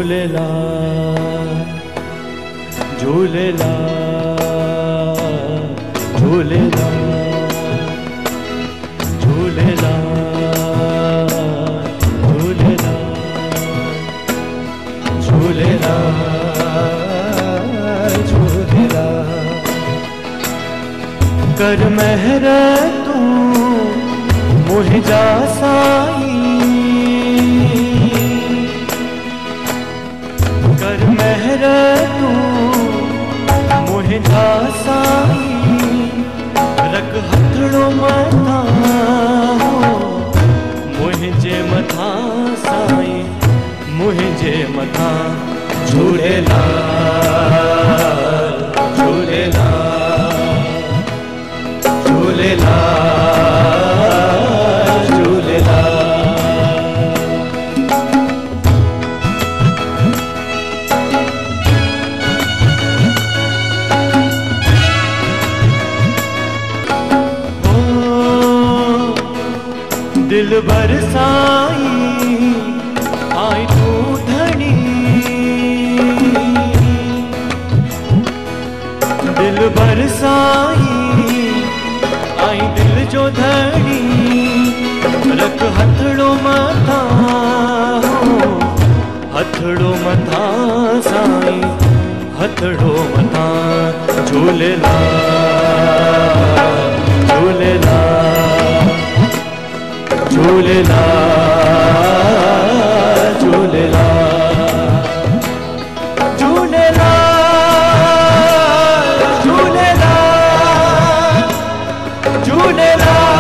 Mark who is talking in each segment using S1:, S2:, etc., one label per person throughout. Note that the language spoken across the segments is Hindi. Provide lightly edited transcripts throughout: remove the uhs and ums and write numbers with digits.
S1: झूलेलाल झूलेलाल झूलेलाल झूलेलाल झूलेलाल झूलेलाल झूलेलाल कर महर तू मुझा साई कर महर तू मुझा साई रख हथड़ो मथा मुझे मथा साई मुझे मथा झूलेलाल झूलेलाल झूलेलाल झूलेलाल ओ दिल बरसाई आई तू धनी दिल बरसाई आई दिल जो धनी रख हथड़ो मथा हथड़ो मथा साई हथड़ो मथा झूलेलाल झूलेलाल झूलेलाल झूलेलाल झूलेलाल झूलेलाल झूलेलाल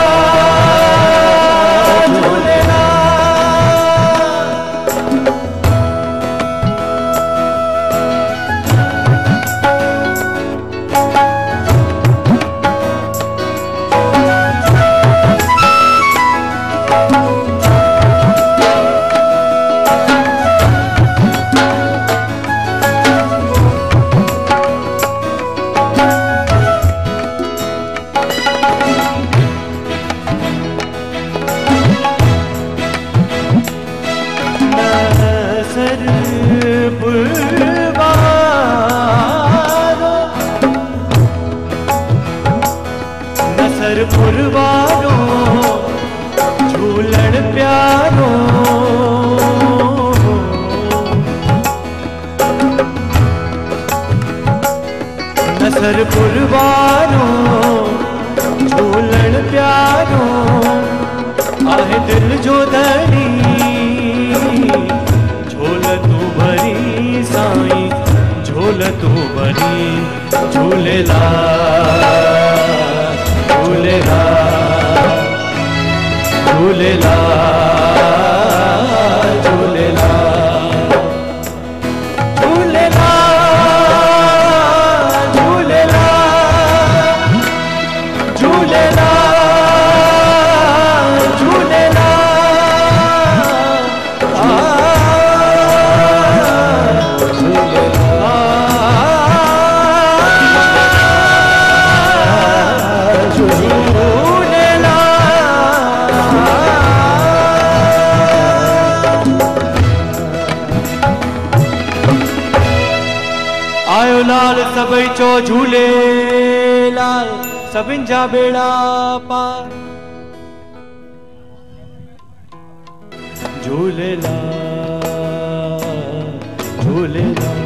S1: पुरवारो झूलण प्यारो नसर पुरवारो झूलण प्यारो आहे दिल जो धनी झोल तू भरी साईं झोल तू भरी झूलेलाल झूलेलाल झूलेलाल झूलेलाल झूलेलाल झूलेलाल झूलेलाल आयो लाल सबई चो झूलेलाल सभिनि जा बेड़ा पार झूलेलाल झूलेलाल